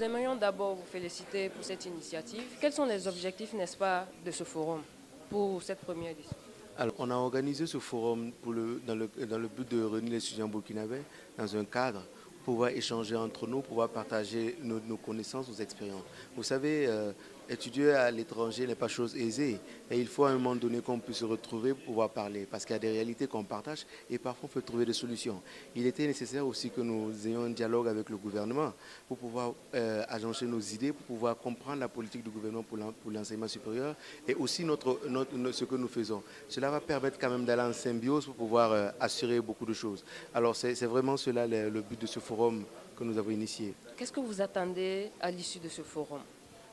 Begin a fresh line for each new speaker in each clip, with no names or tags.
nous aimerions d'abord vous féliciter pour cette initiative. Quels sont les objectifs, n'est-ce pas, de ce forum pour cette première édition?
Alors, on a organisé ce forum dans le but de réunir les étudiants burkinabés dans un cadre pour pouvoir échanger entre nous, pouvoir partager nos connaissances, nos expériences. Vous savez, étudier à l'étranger n'est pas chose aisée et il faut à un moment donné qu'on puisse se retrouver pour pouvoir parler parce qu'il y a des réalités qu'on partage et parfois on peut trouver des solutions. Il était nécessaire aussi que nous ayons un dialogue avec le gouvernement pour pouvoir agencer nos idées, pour pouvoir comprendre la politique du gouvernement pour l'enseignement supérieur et aussi ce que nous faisons. Cela va permettre quand même d'aller en symbiose pour pouvoir assurer beaucoup de choses. Alors c'est vraiment cela le but de ce forum que nous avons initié.
Qu'est-ce que vous attendez à l'issue de ce forum?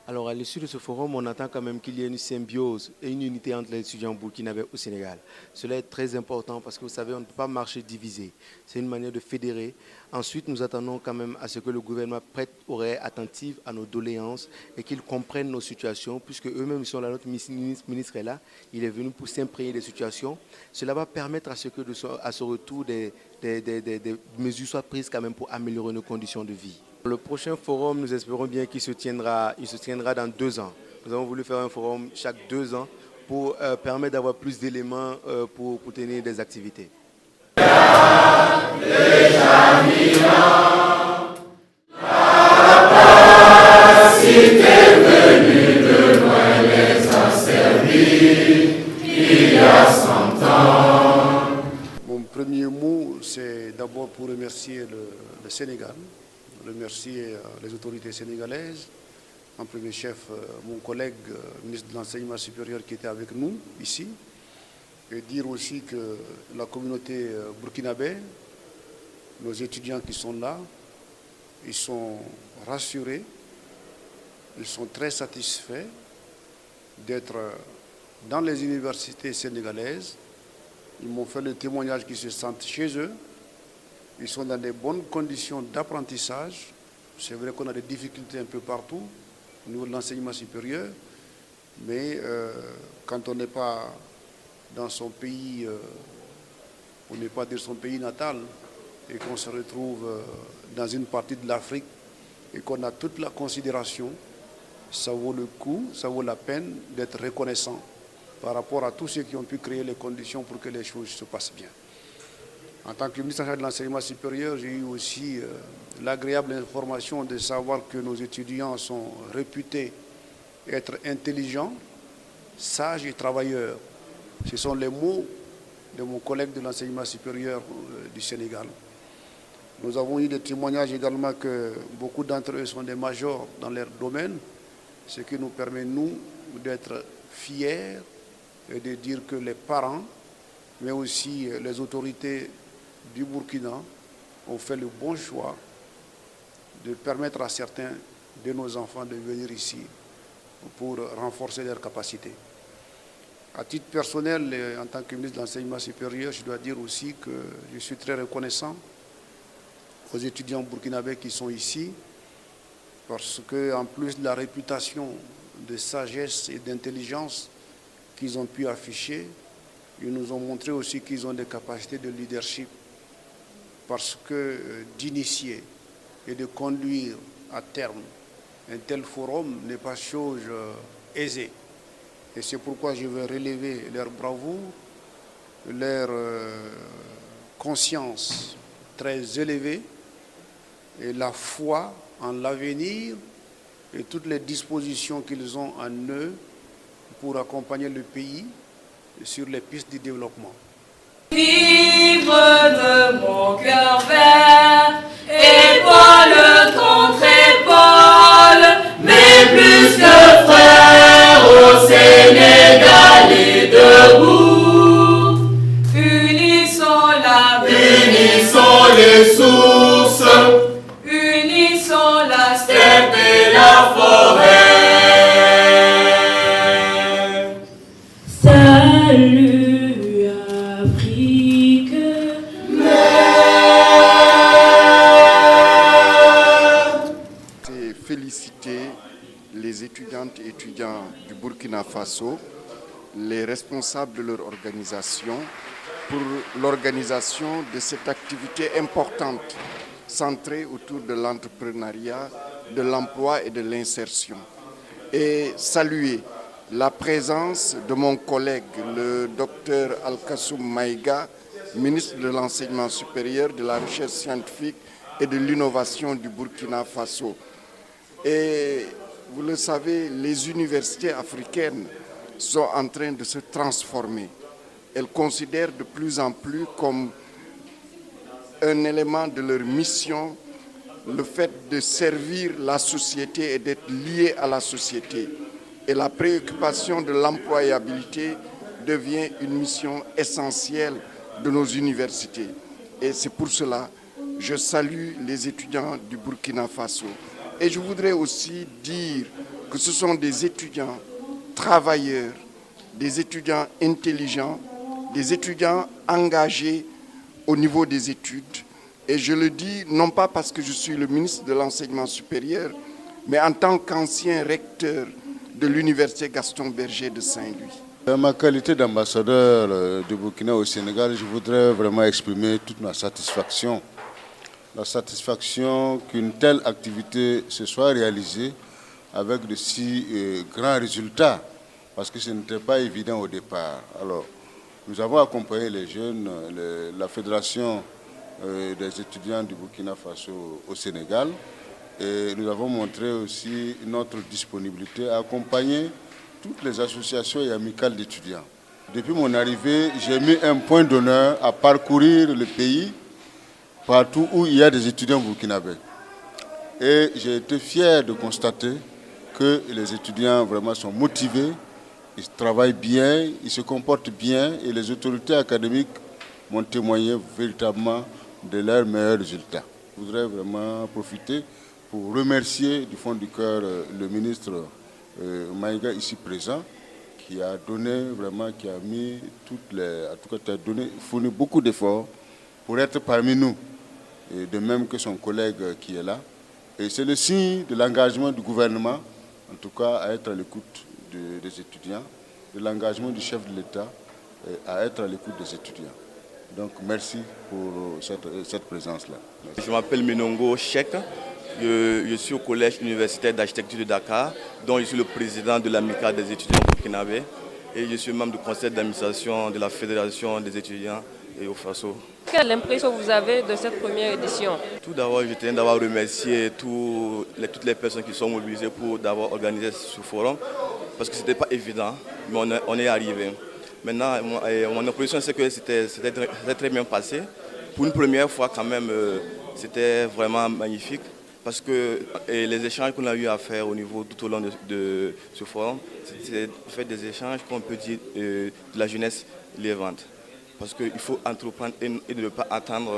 Alors, à l'issue de ce forum, on attend quand même qu'il y ait une symbiose et une unité entre les étudiants burkinabés au Sénégal. Cela est très important parce que vous savez, on ne peut pas marcher divisé. C'est une manière de fédérer. Ensuite, nous attendons quand même à ce que le gouvernement prête oreille attentive à nos doléances et qu'ils comprennent nos situations, puisque eux-mêmes sont là, notre ministre est là, il est venu pour s'imprégner des situations. Cela va permettre à ce que, à ce retour, des mesures soient prises quand même pour améliorer nos conditions de vie. Le prochain forum, nous espérons bien qu'il se tiendra dans 2 ans. Nous avons voulu faire un forum chaque 2 ans pour permettre d'avoir plus d'éléments pour tenir des activités.
Mon premier mot, c'est d'abord pour remercier le Sénégal, remercier les autorités sénégalaises, en premier chef mon collègue ministre de l'Enseignement supérieur qui était avec nous ici, et dire aussi que la communauté burkinabé, nos étudiants qui sont là, ils sont rassurés, ils sont très satisfaits d'être dans les universités sénégalaises. Ils m'ont fait le témoignage qu'ils se sentent chez eux. Ils sont dans des bonnes conditions d'apprentissage. C'est vrai qu'on a des difficultés un peu partout au niveau de l'enseignement supérieur, mais quand on n'est pas dans son pays, on n'est pas de son pays natal, et qu'on se retrouve dans une partie de l'Afrique et qu'on a toute la considération, ça vaut le coup, ça vaut la peine d'être reconnaissant par rapport à tous ceux qui ont pu créer les conditions pour que les choses se passent bien. En tant que ministre de l'Enseignement supérieur, j'ai eu aussi l'agréable information de savoir que nos étudiants sont réputés être intelligents, sages et travailleurs. Ce sont les mots de mon collègue de l'enseignement supérieur du Sénégal. Nous avons eu des témoignages également que beaucoup d'entre eux sont des majors dans leur domaine, ce qui nous permet, nous, d'être fiers et de dire que les parents, mais aussi les autorités du Burkina ont fait le bon choix de permettre à certains de nos enfants de venir ici pour renforcer leurs capacités. À titre personnel, et en tant que ministre de l'Enseignement supérieur, je dois dire aussi que je suis très reconnaissant aux étudiants burkinabés qui sont ici, parce qu'en plus de la réputation de sagesse et d'intelligence qu'ils ont pu afficher, ils nous ont montré aussi qu'ils ont des capacités de leadership, parce que d'initier et de conduire à terme un tel forum n'est pas chose aisée. Et c'est pourquoi je veux relever leur bravoure, leur conscience très élevée et la foi en l'avenir et toutes les dispositions qu'ils ont en eux pour accompagner le pays sur les pistes du développement.
Vivre de mon cœur vert, épaule contre épaule, mais plus que frères au Sénégal et debout. Unissons la unissons les sources, unissons la steppe et la forêt. Salut.
Les étudiantes et étudiants du Burkina Faso, les responsables de leur organisation, pour l'organisation de cette activité importante centrée autour de l'entrepreneuriat de l'emploi et de l'insertion. Et saluer la présence de mon collègue, le docteur Al-Kassoum Maïga, ministre de l'Enseignement supérieur, de la Recherche scientifique et de l'innovation du Burkina Faso. Et vous le savez, les universités africaines sont en train de se transformer. Elles considèrent de plus en plus comme un élément de leur mission le fait de servir la société et d'être lié à la société. Et la préoccupation de l'employabilité devient une mission essentielle de nos universités. Et c'est pour cela que je salue les étudiants du Burkina Faso. Et je voudrais aussi dire que ce sont des étudiants travailleurs, des étudiants intelligents, des étudiants engagés au niveau des études. Et je le dis non pas parce que je suis le ministre de l'Enseignement supérieur, mais en tant qu'ancien recteur de l'Université Gaston Berger de Saint-Louis.
Dans ma qualité d'ambassadeur du Burkina au Sénégal, je voudrais vraiment exprimer toute ma satisfaction. La satisfaction qu'une telle activité se soit réalisée avec de si grands résultats, parce que ce n'était pas évident au départ. Alors, nous avons accompagné les jeunes, la Fédération des étudiants du Burkina Faso au Sénégal, et nous avons montré aussi notre disponibilité à accompagner toutes les associations et amicales d'étudiants. Depuis mon arrivée, j'ai mis un point d'honneur à parcourir le pays partout où il y a des étudiants burkinabés. Et j'ai été fier de constater que les étudiants vraiment sont motivés, ils travaillent bien, ils se comportent bien et les autorités académiques m'ont témoigné véritablement de leurs meilleurs résultats. Je voudrais vraiment profiter pour remercier du fond du cœur le ministre Maïga ici présent, qui a donné vraiment, qui a mis en tout cas, qui a fourni beaucoup d'efforts pour être parmi nous, et de même que son collègue qui est là. Et c'est le signe de l'engagement du gouvernement, en tout cas à être à l'écoute des étudiants, de l'engagement du chef de l'État à être à l'écoute des étudiants. Donc merci pour cette présence-là. Merci.
Je m'appelle Minongo Chek. Je suis au collège universitaire d'architecture de Dakar, dont je suis le président de l'amicale des étudiants burkinabés et je suis membre du conseil d'administration de la fédération des étudiants et au Faso.
Quelle impression vous avez de cette première édition?
Tout d'abord, je tiens d'avoir remercié toutes les personnes qui sont mobilisées pour d'avoir organisé ce forum, parce que ce n'était pas évident, mais on est arrivé. Maintenant, mon impression, c'est que c'était très bien passé. Pour une première fois, quand même, c'était vraiment magnifique. Parce que les échanges qu'on a eu à faire tout au long de ce forum, c'est fait des échanges qu'on peut dire de la jeunesse vivante. Parce qu'il faut entreprendre et ne pas attendre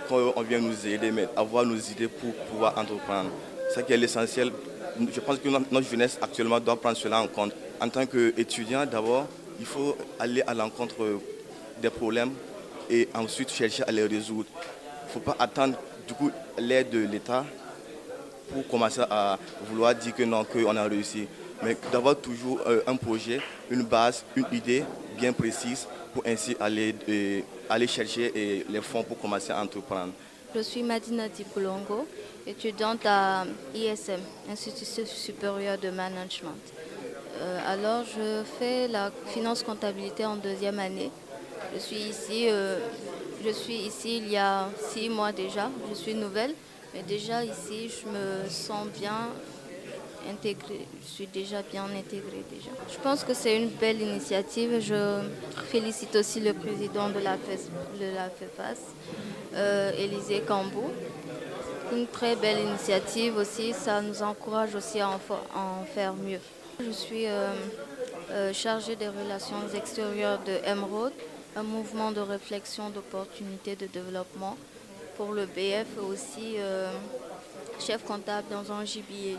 qu'on vienne nous aider, mais avoir nos idées pour pouvoir entreprendre. C'est ça qui est l'essentiel. Je pense que notre jeunesse actuellement doit prendre cela en compte. En tant qu'étudiant, d'abord, il faut aller à l'encontre des problèmes et ensuite chercher à les résoudre. Il ne faut pas attendre du coup l'aide de l'État pour commencer à vouloir dire que non, qu'on a réussi. Mais d'avoir toujours un projet, une base, une idée bien précise pour ainsi aller chercher les fonds pour commencer à entreprendre.
Je suis Madina Diboulongo, étudiante à ISM, Institut supérieur de management. Alors je fais la finance comptabilité en deuxième année. Je suis ici il y a 6 mois déjà, je suis nouvelle. Mais déjà ici, je me sens bien intégrée. Je suis déjà bien intégrée déjà. Je pense que c'est une belle initiative. Je félicite aussi le président de la FEFAS, Élisée Cambou. Une très belle initiative aussi. Ça nous encourage aussi à en faire mieux. Je suis chargée des relations extérieures de Emeraude, un mouvement de réflexion d'opportunités de développement. Pour le BF aussi, chef comptable dans un JBA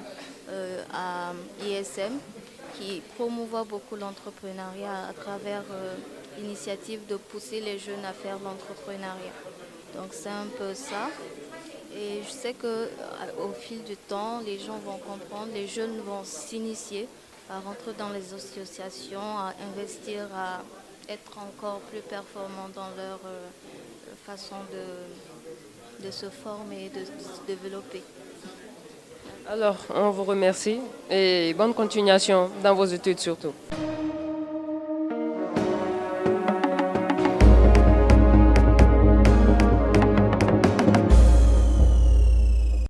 à ISM qui promouvoit beaucoup l'entrepreneuriat à travers l'initiative de pousser les jeunes à faire l'entrepreneuriat. Donc c'est un peu ça. Et je sais qu'au fil du temps, les gens vont comprendre, les jeunes vont s'initier à rentrer dans les associations, à investir, à être encore plus performants dans leur façon de se former et de se développer.
Alors, on vous remercie et bonne continuation dans vos études surtout.